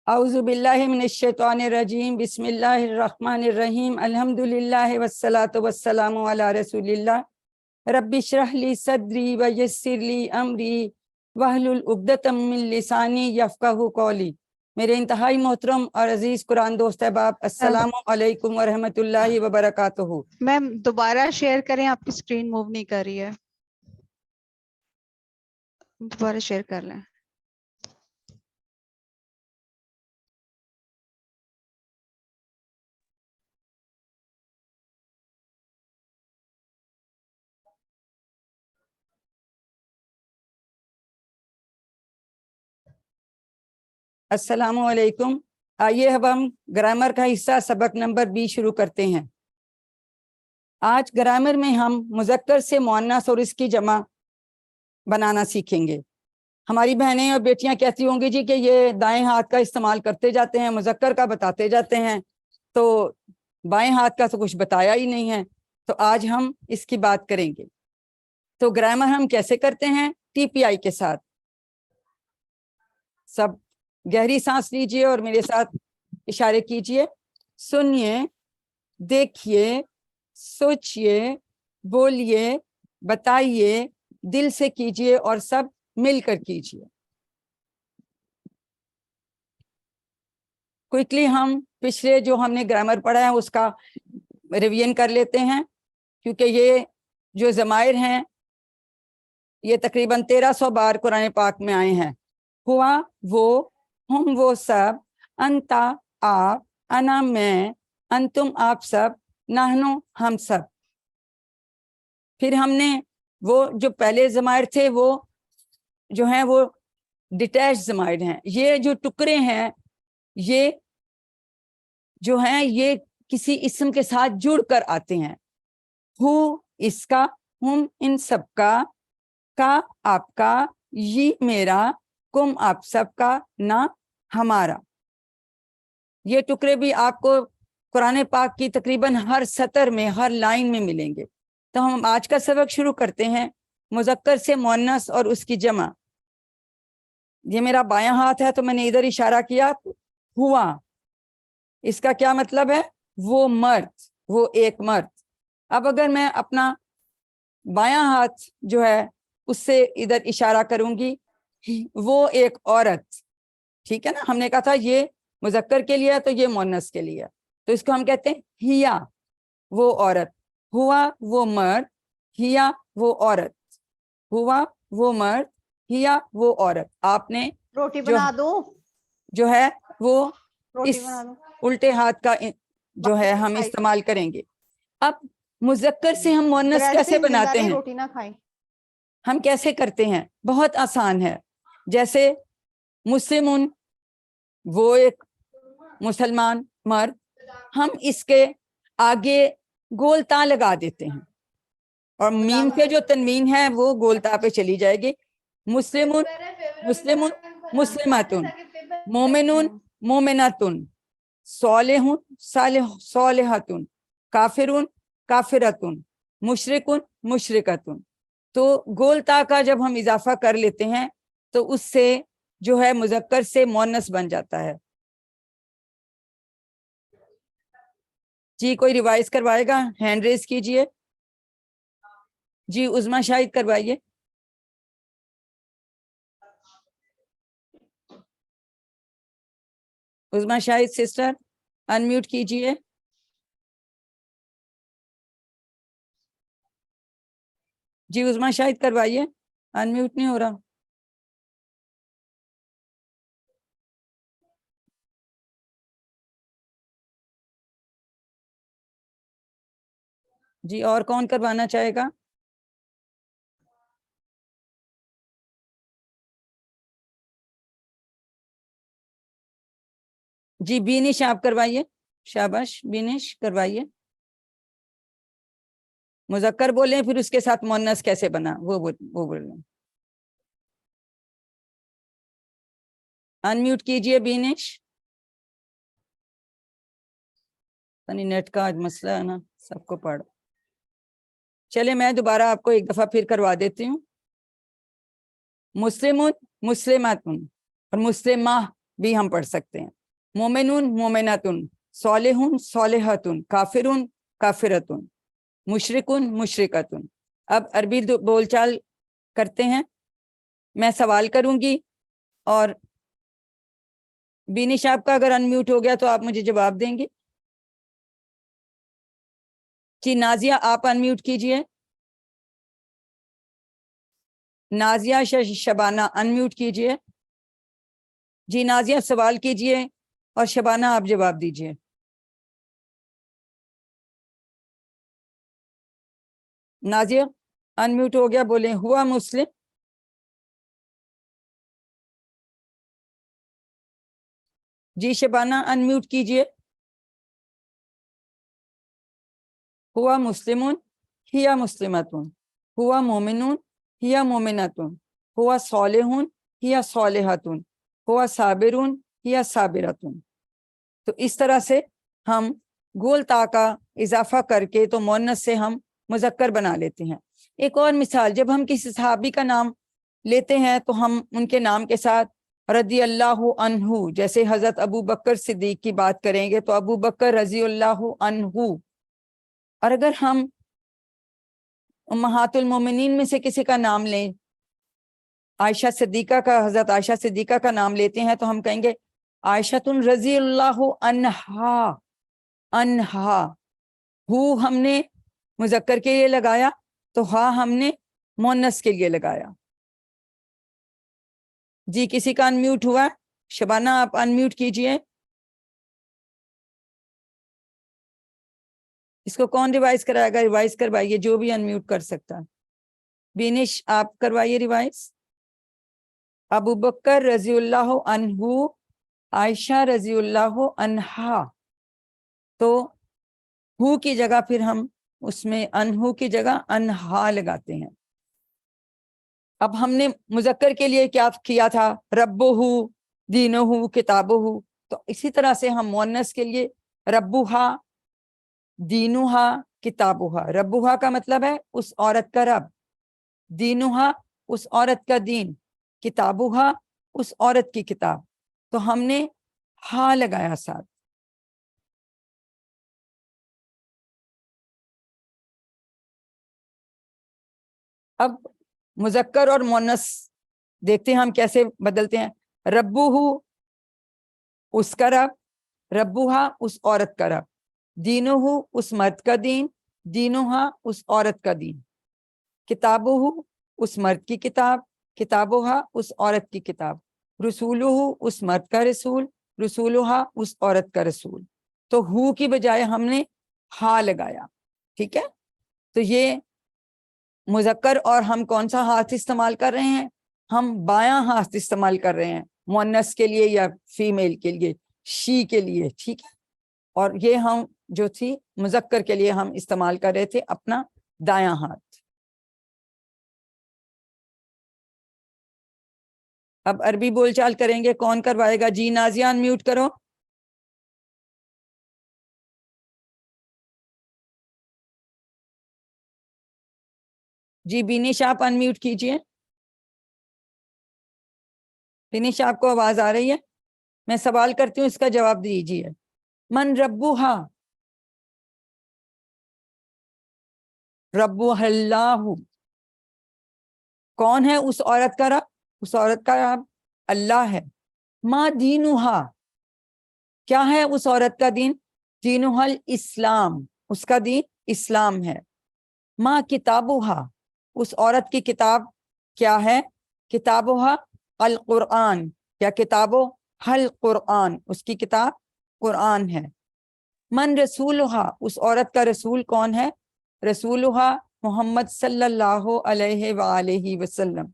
अऊज़ु बिल्लाहि मिनश्शैतानिर रजीम बिस्मिल्लाहिर रहमानिर रहीम अल्हम्दुलिल्लाहि वस्सलातु वस्सलामु अला रसूलिल्लाह रब्बि इश्रह ली सदरी व यस्सिर ली अमरी वहलुल उक़दतम मिन लिसानी यफ़क़हू क़ौली। मेरे इंतहाई मोहतरम और अजीज कुरान दोस्त अहबाब, अस्सलामु अलैकुम व रहमतुल्लाहि व बरकातुहू। मैम दोबारा शेयर करें, आपकी स्क्रीन मूव नहीं कर रही है, दोबारा शेयर कर लें। अस्सलामु अलैकुम। आइए अब हम ग्रामर का हिस्सा सबक नंबर 20 शुरू करते हैं। आज ग्रामर में हम मुज़क्कर से मुअन्नस और इसकी जमा बनाना सीखेंगे। हमारी बहनें और बेटियां कहती होंगी जी कि ये दाएं हाथ का इस्तेमाल करते जाते हैं, मुज़क्कर का बताते जाते हैं, तो बाएं हाथ का तो कुछ बताया ही नहीं है। तो आज हम इसकी बात करेंगे। तो ग्रामर हम कैसे करते हैं? TPI के साथ। सब गहरी सांस लीजिए और मेरे साथ इशारे कीजिए। सुनिए, देखिए, सोचिए, बोलिए, बताइए, दिल से कीजिए और सब मिलकर कीजिए। क्विकली हम पिछले जो हमने ग्रामर पढ़ा है उसका रिवीजन कर लेते हैं, क्योंकि ये जो ज़माइर हैं ये तकरीबन 1300 बार कुरान पाक में आए हैं। हुआ, वो, हम वो सब, अंता आप, अना मैं, अंतुम आप सब, नाहनु हम सब। फिर हमने वो जो पहले ज़माइर थे वो जो हैं वो डिटैच ज़माइर हैं। ये जो टुकड़े हैं ये जो हैं ये किसी इस्म के साथ जुड़ कर आते हैं। हु इसका, हम इन सबका, का आपका, ये मेरा, कुम आप सबका, ना हमारा। ये टुकड़े भी आपको कुरान पाक की तकरीबन हर सतर में, हर लाइन में मिलेंगे। तो हम आज का सबक शुरू करते हैं मुज़क्कर से मुअन्नस और उसकी जमा। ये मेरा बायां हाथ है तो मैंने इधर इशारा किया, हुआ, इसका क्या मतलब है? वो मर्द, वो एक मर्द। अब अगर मैं अपना बायां हाथ जो है उससे इधर इशारा करूंगी, वो एक औरत, ठीक है ना। हमने कहा था ये मुज़क्कर के लिए है तो ये मुअन्नस के लिए है, तो इसको हम कहते हैं हिया, वो औरत। हुआ वो मर्द, हिया वो औरत। हुआ वो मर्द, हिया वो औरत। आपने रोटी बना दो, जो है वो रोटी इस बना दो। उल्टे हाथ का जो है हम इस्तेमाल करेंगे। अब मुज़क्कर से हम मुअन्नस कैसे बनाते हैं? रोटी ना खाएं। हम कैसे करते हैं? बहुत आसान है। जैसे मुस्लिमुन, वो एक मुसलमान मर्द, हम इसके आगे गोलता लगा देते हैं और मीम पे जो तनवीन है वो गोलता पे चली जाएगी। मुस्लिमुन, मुस्लिमुन, मुस्लिमातुन, मोमिनुन, मोमिनातुन, सालिहुन, सालिह, सालिहातुन, काफिरुन, काफिरतुन, मुशरिकुन, मुशरिकतुन। तो गोलता का जब हम इजाफा कर लेते हैं तो उससे जो है मुज़क्कर से मुअन्नस बन जाता है। जी कोई रिवाइज करवाएगा? हैंड रेज कीजिए। जी उज़मा शाहिद करवाइए। उज़मा शाहिद सिस्टर अनम्यूट कीजिए। जी उज़मा शाहिद करवाइए, अनम्यूट नहीं हो रहा। जी और कौन करवाना चाहेगा? जी बीनिश आप करवाइए, शाबाश बीनिश करवाइए। मुज़क्कर बोलें फिर उसके साथ मुअन्नस कैसे बना वो बोलें। अनम्यूट कीजिए बीनिश। नेट का आज मसला है ना, सबको पढ़। चले मैं दोबारा आपको एक दफा फिर करवा देती हूँ। मुस्लिमुन, मुस्लिमातुन और मुस्लिमा भी हम पढ़ सकते हैं। मोमिनुन मोमिनातुन, सालिहुन सालिहतुन, काफिरुन काफिरतुन, मुशरिकुन मुशरिकतुन। अब अरबी बोलचाल करते हैं। मैं सवाल करूंगी और बीनिश आपका अगर अनम्यूट हो गया तो आप मुझे जवाब देंगे। जी नाजिया आप अनम्यूट कीजिए। नाजिया शबाना अनम्यूट कीजिए। जी नाजिया सवाल कीजिए और शबाना आप जवाब दीजिए। नाजिया अनम्यूट हो गया, बोले हुआ मुस्लिम। जी शबाना अनम्यूट कीजिए। हुआ मुस्लिमुन हिया मुस्लिमतुन, हुआ मोमिनुन हिया मोमिनतुन, हुआ सालिहुन हिया सालिहतुन, हुआ साबिरुन हिया साबिरतुन। तो इस तरह से हम गोल ता का इजाफा करके तो मुअन्नस से हम मुज़क्कर बना लेते हैं। एक और मिसाल, जब हम किसी सहाबी का नाम लेते हैं तो हम उनके नाम के साथ रज़ी अल्लाहु अन्हु, जैसे हज़रत अबू बकर सिद्दीक की बात करेंगे तो अबू बकर रज़ी अल्लाहु अन्हु। और अगर हम उम्महातुल मोमिनीन में से किसी का नाम लें, आयशा सिद्दीका का, हज़रत आयशा सिद्दीका का नाम लेते हैं तो हम कहेंगे आयशतुन रज़ी अल्लाहु अन्हा। अन्हा, हु हमने मुज़क्कर के लिए लगाया तो हा हमने मुअन्नस के लिए लगाया। जी किसी का अनम्यूट हुआ? शबाना आप अनम्यूट कीजिए। इसको कौन रिवाइज कराएगा? रिवाइज करवाइए जो भी अनम्यूट कर सकता है। बीनिश आप करवाइए रिवाइज। अबू बकर रज़ियल्लाहु अन्हु, आयशा रज़ियल्लाहु अन्हा। तो हु की जगह फिर हम उसमें अनहु की जगह अनहा लगाते हैं। अब हमने मुज़क्कर के लिए क्या किया था? रब्बुहु दीनुहु किताबुहु। तो इसी तरह से हम मुअन्नस के लिए रब्बुहा दीनुहा किताबुहा। रब्बुहा का मतलब है उस औरत का रब, दीनुहा उस औरत का दीन, किताबुहा उस औरत की किताब। तो हमने हा लगाया साथ। अब मुज़क्कर और मुअन्नस देखते हैं हम कैसे बदलते हैं। रब्बुहु उसका रब, रब्बुहा उस औरत का रब, दीनुहु उस मर्द का दीन, दीनुहा उस औरत का दीन, किताबुहु उस मर्द की किताब, किताबुहा उस औरत की किताब, रसूलुहु उस मर्द का रसूल, रसूलुहा उस औरत का रसूल। तो हु की बजाय हमने हा लगाया। ठीक है, तो ये मुज़क्कर। और हम कौन सा हाथ इस्तेमाल कर रहे हैं? हम बायां हाथ इस्तेमाल कर रहे हैं मुअन्नस के लिए या फीमेल के लिए, शी के लिए। ठीक है, और ये हम जो थी मुज़क्कर के लिए हम इस्तेमाल कर रहे थे अपना दायां हाथ। अब अरबी बोलचाल करेंगे, कौन करवाएगा? जी नाजिया अनम्यूट करो। जी बीनिश आप अनम्यूट कीजिए। बीनिश आपको आवाज आ रही है? मैं सवाल करती हूँ, इसका जवाब दीजिए। मन रब्बुहा? रब्बुहल्लाहु। कौन है उस औरत का रब? उस औरत का रब अल्लाह है। मा दीनुहा, क्या है उस औरत का दीन? दीनुहल इस्लाम, उसका दीन इस्लाम है। मा किताबुहा, उस औरत की किताब क्या है? किताबुहा अल कुरआन, क्या किताबो हल कुरआन, उसकी किताब कुरआन है। मन रसूलुहा, उस औरत का रसूल कौन है? रसूलुहा मोहम्मद सल्लल्लाहु अलैहि वसल्लम।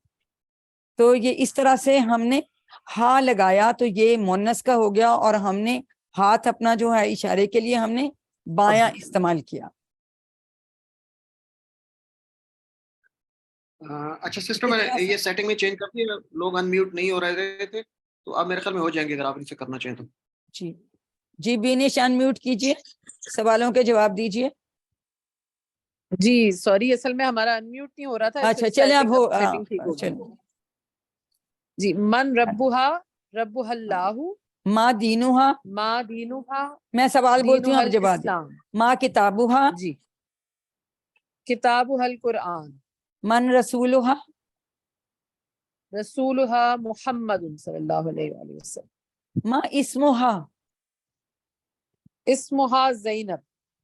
तो ये इस तरह से हमने हा लगाया तो ये मुअन्नस का हो गया, और हमने हाथ अपना जो है इशारे के लिए हमने बायां इस्तेमाल किया। अच्छा सिस्टर, मैंने ये सेटिंग में चेंज कर दी, लोग अनम्यूट नहीं हो रहे थे, तो अब मेरे ख्याल में हो जाएंगे अगर आप इनसे करना चाहें तो। जी जी बीनिश अनम्यूट कीजिए, सवालों के जवाब दीजिए। जी सॉरी, असल में हमारा अनम्यूट नहीं हो रहा था। अच्छा चले, अब हो सेटिंग ठीक हो गई। चलो। जी मन रब्बुहा रब्बुहल्लाहु माँ दीनुहा, माँ दीनुहा, मैं सवाल बोलती हूँ आप दीनुहल जवाब दें। इस्लाम। माँ किताबुहा, जी। किताबुहल कुरआन। मन रसूलुहा, रसूलुहा मुहम्मदुन सल्लल्लाहु अलैहि वसल्लम। माँ इस्मुहा, इस्मुहा ज़ैनब।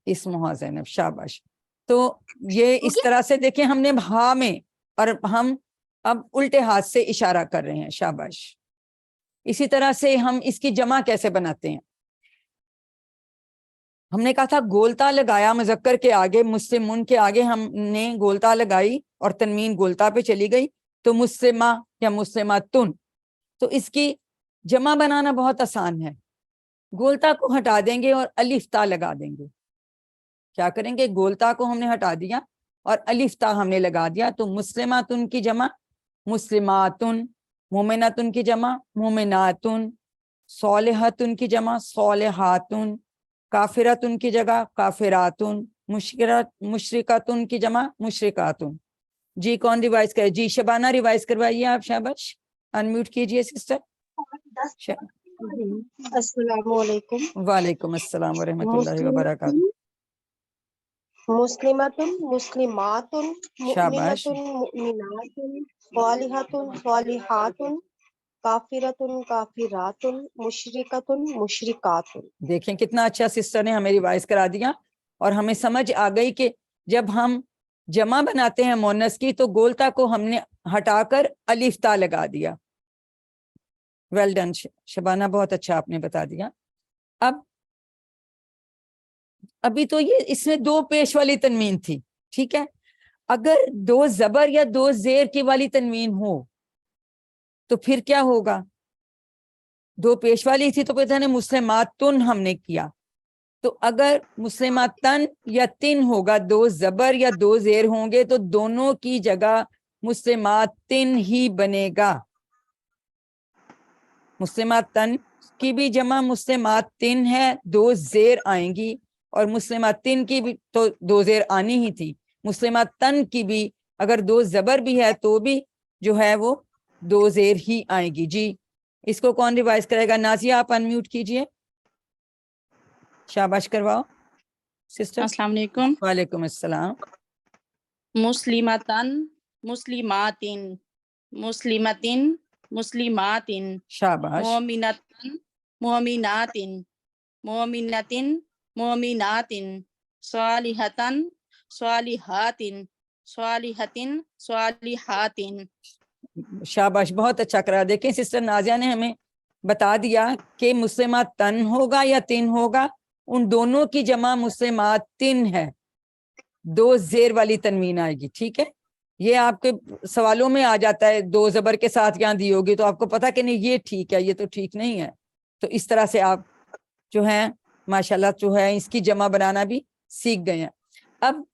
इस्मुहा ज़ैनब, शाबाश। तो ये इस तरह से देखें, हमने हा में, और हम अब उल्टे हाथ से इशारा कर रहे हैं, शाबाश। इसी तरह से हम इसकी जमा कैसे बनाते हैं? हमने कहा था गोलता लगाया मुज़क्कर के आगे, मुस्लिमुन के आगे हमने गोलता लगाई और तनवीन गोलता पे चली गई, तो मुस्लिमा या मुस्लिमातुन। तो इसकी जमा बनाना बहुत आसान है। गोलता को हटा देंगे और अलिफ ता लगा देंगे। क्या करेंगे? गोलता को हमने हटा दिया और अलिफ ता हमने लगा दिया, तो मुस्लिमातुन की जमा मुस्लिमातुन, मोमिनातुन की जमा मोमिनातुन, सौलिहतुन की जमा सौलिहातुन, काफिरतुन की जगह काफिरातुन, मुशरिकतुन की जमा मुशरिकातुन। जी कौन रिवाइज करे? जी शबाना रिवाइज करवाइए आप, शाबाश। अनम्यूट कीजिए सिस्टर। अस्सलामुअलैकुम। वालेकुम अस्सलाम व रहमतुल्लाहि व बरकातहू। मुस्लिमतुन, मुस्लिमातुन, शाबाश, मुमिनतुन, मुमिनातुन, सालिहतुन, सालिहातुन, काफिरतुन, काफिरातुन, मुशरिकतुन, मुशरिकातुन। देखें कितना अच्छा सिस्टर ने हमें रिवाइज करा दिया, और हमें समझ आ गई कि जब हम जमा बनाते हैं मोनस की, तो गोलता को हमने हटाकर अलिफ ता लगा दिया। वेल डन शबाना, बहुत अच्छा आपने बता दिया। अब अभी तो ये इसमें दो पेश वाली तनवीन थी, ठीक है। अगर दो जबर या दो जेर की वाली तनवीन हो तो फिर क्या होगा? दो पेश वाली थी तो पता नहीं मुस्लिमातुन हमने किया, तो अगर मुस्लिमातन या तिन होगा, दो जबर या दो जेर होंगे, तो दोनों की जगह मुस्लिमातिन ही बनेगा। मुस्लिमातन की भी जमा मुस्लिमातिन है, दो जेर आएंगी, और मुस्लिमातिन की भी तो दो जेर आनी ही थी। मुस्लिमातन की भी अगर दो जबर भी है तो भी जो है वो दो जेर ही आएगी। जी इसको कौन रिवाइज करेगा? नाजिया आप अनम्यूट कीजिए, शाबाश करवाओ सिस्टर। अस्सलाम वालेकुम। वालेकुम अस्सलाम। मुस्लिमतन, मुस्लिमातिन, मुस्लिमतिन, मुस्लिमातिन, शाबाश, मोमिनतन, मोमिनातिन, मोमिनतिन, मोमिनातिन, सालिहतन, सालिहातिन, सालिहतिन, सालिहातिन। शाबाश, बहुत अच्छा करा। देखें सिस्टर नाजिया ने हमें बता दिया कि मुस्लिमात तन होगा या तिन होगा, उन दोनों की जमा मुस्लिमात तिन है, दो जेर वाली तनवीन आएगी, ठीक है। ये आपके सवालों में आ जाता है, दो जबर के साथ यहाँ दी होगी, तो आपको पता कि नहीं ये ठीक है, ये तो ठीक नहीं है। तो इस तरह से आप जो है माशाल्लाह जो है इसकी जमा बनाना भी सीख गए हैं। अब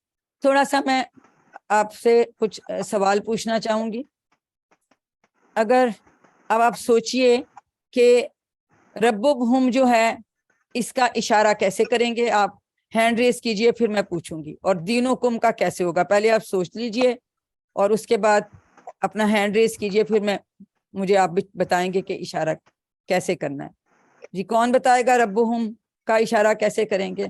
थोड़ा सा मैं आपसे कुछ सवाल पूछना चाहूंगी। अगर अब आप सोचिए कि रब्बुहुम जो है इसका इशारा कैसे करेंगे? आप हैंड रेस कीजिए, फिर मैं पूछूंगी। और दीनुकुम का कैसे होगा, पहले आप सोच लीजिए और उसके बाद अपना हैंड रेस कीजिए, फिर मैं मुझे आप बताएंगे कि इशारा कैसे करना है। जी कौन बताएगा रब्बुहुम का इशारा कैसे करेंगे?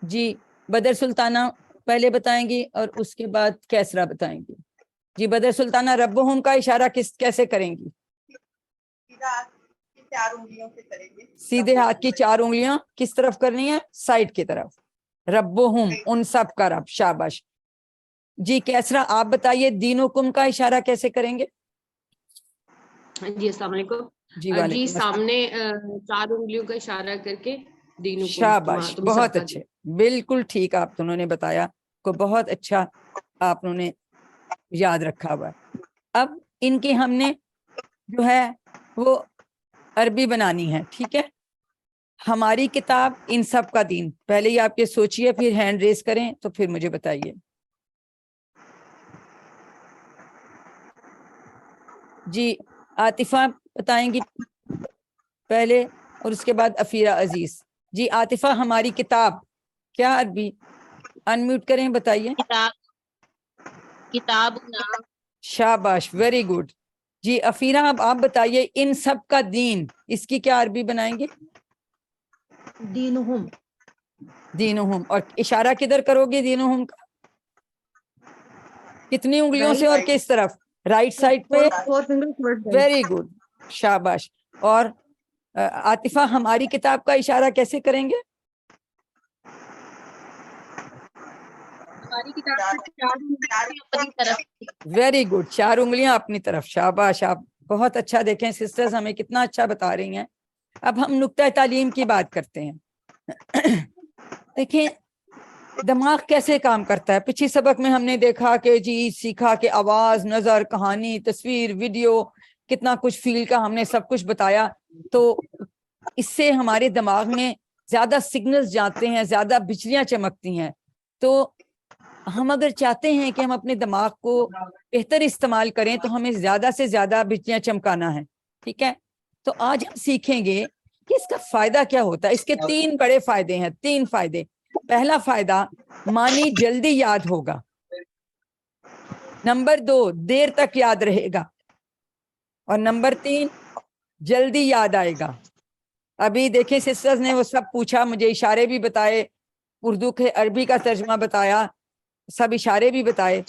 जी बदर सुल्ताना पहले बताएंगी और उसके बाद कैसरा बताएंगी। जी बदर सुल्ताना, रब्बुहुम का इशारा कैसे करेंगी? सीधे हाथ की चार उंगलियां किस तरफ करनी है? साइड की तरफ। रब्बुहुम, उन सब का रब, शाबाश। जी कैसरा आप बताइए दीनुकुम का इशारा कैसे करेंगे? जी अस्सलाम वालेकुम। जी जी वालेकुम अस्सलाम। सामने चार उंगलियों का इशारा करके दीनुकुम, शाबाश, तुम बहुत सबका अच्छे, बिल्कुल ठीक आप दोनों ने बताया, को बहुत अच्छा आपने याद रखा हुआ है। अब इनकी हमने जो है वो अरबी बनानी है, ठीक है। हमारी किताब इन सब का दीन, पहले ही आप ये सोचिए, फिर हैंड रेस करें, तो फिर मुझे बताइए। जी आतिफा बताएंगी पहले और उसके बाद अफीरा अजीज। जी आतिफा, हमारी किताब क्या अरबी? अनम्यूट करें, बताइए। किताबुना, शाबाश, वेरी गुड। جی افیرہ اب آپ بتائیے ان سب کا دین، اس کی کیا عربی بنائیں گے؟ دینہم، دینہم. اور اشارہ کدھر کرو گے دینہم کا؟ کتنی انگلیوں سے اور کس طرف؟ رائٹ سائڈ پہ. ویری گڈ، شاباش. اور عاطفہ ہماری کتاب کا اشارہ کیسے کریں گے؟ ہماری کتاب کی چار انگلیاں اپنی طرف، ویری گڈ، 4 انگلیاں اپنی طرف. شاباش، آپ بہت اچھا. دیکھیں سسٹرز ہمیں کتنا اچھا بتا رہی ہیں. اب ہم نقطہ تعلیم کی بات کرتے ہیں. دیکھیں دماغ کیسے کام کرتا ہے. پچھلی سبق میں ہم نے دیکھا کہ جی سیکھا کہ آواز، نظر، کہانی، تصویر، ویڈیو، کتنا کچھ فیل کا ہم نے سب کچھ بتایا. تو اس سے ہمارے دماغ میں زیادہ سگنلز جاتے ہیں، زیادہ بجلیاں چمکتی ہیں. تو ہم اگر چاہتے ہیں کہ ہم اپنے دماغ کو بہتر استعمال کریں تو ہمیں زیادہ سے زیادہ بجلیاں چمکانا ہے. ٹھیک ہے، تو آج ہم سیکھیں گے کہ اس کا فائدہ کیا ہوتا ہے. اس کے 3 بڑے فائدے ہیں. 3 فائدے. پہلا فائدہ، معنی جلدی یاد ہوگا. نمبر 2، دیر تک یاد رہے گا. اور نمبر 3، جلدی یاد آئے گا. ابھی دیکھیں سسٹرز نے وہ سب پوچھا، مجھے اشارے بھی بتائے، اردو کے عربی کا ترجمہ بتایا، سب اشارے بھی بتائے.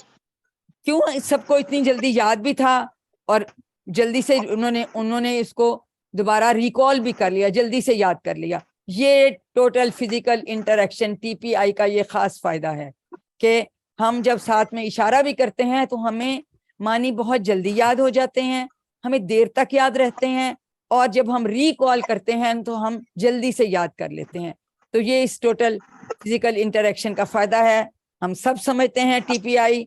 کیوں سب کو اتنی جلدی یاد بھی تھا اور جلدی سے انہوں نے اس کو دوبارہ ریکال بھی کر لیا، جلدی سے یاد کر لیا. یہ ٹوٹل فزیکل انٹریکشن TPI کا یہ خاص فائدہ ہے کہ ہم جب ساتھ میں اشارہ بھی کرتے ہیں تو ہمیں معنی بہت جلدی یاد ہو جاتے ہیں، ہمیں دیر تک یاد رہتے ہیں، اور جب ہم ریکال کرتے ہیں تو ہم جلدی سے یاد کر لیتے ہیں. تو یہ اس ٹوٹل فزیکل انٹریکشن کا فائدہ ہے. ہم سب سمجھتے ہیں TPI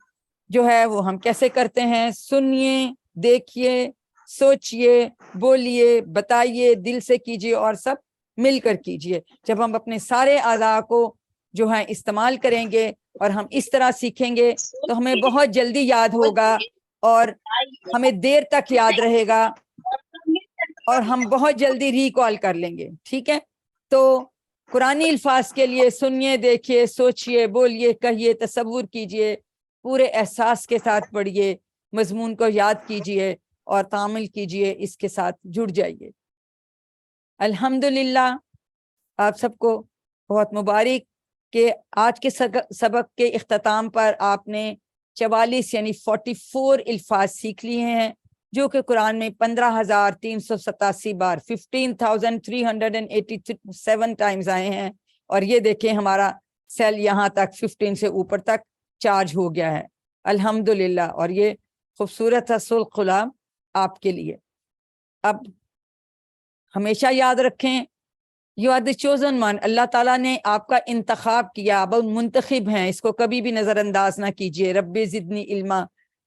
جو ہے وہ ہم کیسے کرتے ہیں. سنیے، دیکھیے، سوچئے، بولیے، بتائیے، دل سے کیجئے اور سب مل کر کیجئے. جب ہم اپنے سارے اعضاء کو جو ہے استعمال کریں گے اور ہم اس طرح سیکھیں گے تو ہمیں بہت جلدی یاد ہوگا اور ہمیں دیر تک یاد رہے گا اور ہم بہت جلدی ریکال کر لیں گے. ٹھیک ہے، تو قرآنی الفاظ کے لیے سنیے، دیکھیے، سوچئے، بولیے، کہیے، تصور کیجئے، پورے احساس کے ساتھ پڑھیے، مضمون کو یاد کیجئے اور تعامل کیجئے، اس کے ساتھ جڑ جائیے. الحمدللہ آپ سب کو بہت مبارک کہ آج کے سبق کے اختتام پر آپ نے 44 یعنی 44 الفاظ سیکھ لیے ہیں، جو کہ قرآن میں 15,387 بار 15,387 ٹائمز آئے ہیں. اور یہ دیکھیں ہمارا سیل یہاں تک 15 سے اوپر تک چارج ہو گیا ہے الحمدللہ. اور یہ خوبصورت سل غلام آپ کے لیے. اب ہمیشہ یاد رکھیں you are the chosen one. اللہ تعالیٰ نے آپ کا انتخاب کیا، اب منتخب ہیں، اس کو کبھی بھی نظر انداز نہ کیجیے. رب زدنی علما،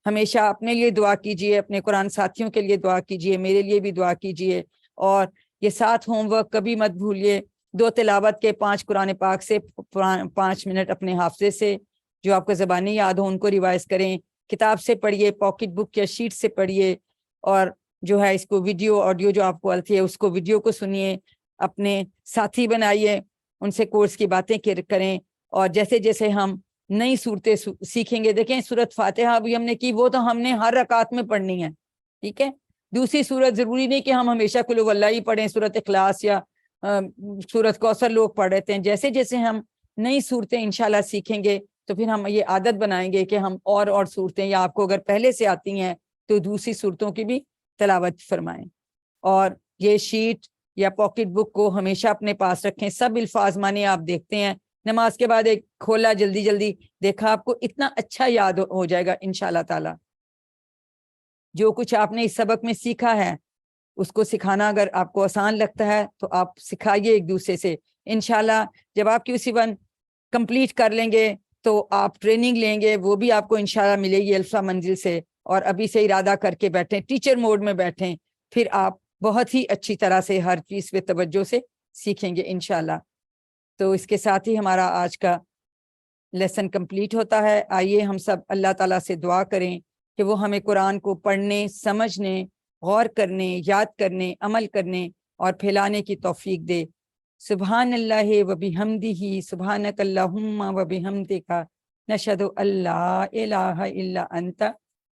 ہمیشہ اپنے لیے دعا کیجیے، اپنے قرآن ساتھیوں کے لیے دعا کیجیے، میرے لیے بھی دعا کیجیے. اور یہ 7 ہوم ورک کبھی مت بھولیے. 2 تلاوت کے، 5 قرآن پاک سے، 5 منٹ اپنے حافظے سے جو آپ کو زبانی یاد ہو ان کو ریوائز کریں. کتاب سے پڑھیے، پاکٹ بک یا شیٹ سے پڑھیے، اور جو ہے اس کو ویڈیو آڈیو جو آپ کو آتی ہے اس کو ویڈیو کو سنیے، اپنے ساتھی بنائیے، ان سے کورس کی باتیں کریں. اور جیسے جیسے ہم نئی صورتیں سیکھیں گے، دیکھیں سورت فاتحہ بھی ہم نے کی، وہ تو ہم نے ہر رکعت میں پڑھنی ہے. ٹھیک ہے، دوسری سورت ضروری نہیں کہ ہم ہمیشہ قل هو اللہ ہی پڑھیں، سورت اخلاص یا سورت کوثر لوگ پڑھ رہتے ہیں. جیسے جیسے ہم نئی صورتیں انشاءاللہ سیکھیں گے تو پھر ہم یہ عادت بنائیں گے کہ ہم اور صورتیں، یا آپ کو اگر پہلے سے آتی ہیں تو دوسری صورتوں کی بھی تلاوت فرمائیں. اور یہ شیٹ یا پاکٹ بک کو ہمیشہ اپنے پاس رکھیں. سب الفاظ معنی آپ دیکھتے ہیں، نماز کے بعد ایک کھولا، جلدی دیکھا، آپ کو اتنا اچھا یاد ہو جائے گا انشاءاللہ تعالی. جو کچھ آپ نے اس سبق میں سیکھا ہے اس کو سکھانا اگر آپ کو آسان لگتا ہے تو آپ سکھائیے ایک دوسرے سے. انشاءاللہ جب آپ QC1 کمپلیٹ کر لیں گے تو آپ ٹریننگ لیں گے، وہ بھی آپ کو انشاءاللہ ملے گی الفا منزل سے. اور ابھی سے ارادہ کر کے بیٹھیں، ٹیچر موڈ میں بیٹھیں، پھر آپ بہت ہی اچھی طرح سے ہر چیز پہ توجہ سے سیکھیں گے انشاءاللہ. تو اس کے ساتھ ہی ہمارا آج کا لیسن کمپلیٹ ہوتا ہے. آئیے ہم سب اللہ تعالیٰ سے دعا کریں کہ وہ ہمیں قرآن کو پڑھنے، سمجھنے، غور کرنے، یاد کرنے، عمل کرنے اور پھیلانے کی توفیق دے. سبحان اللہ و بحمدہ، سبحانک اللہم و بحمدک، نشہد ان لا الہ الا انت،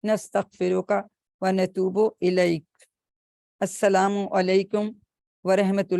نستغفرک व नतूबु इलैक। अस्सलामु अलैकुम व रहमतुल्लाह।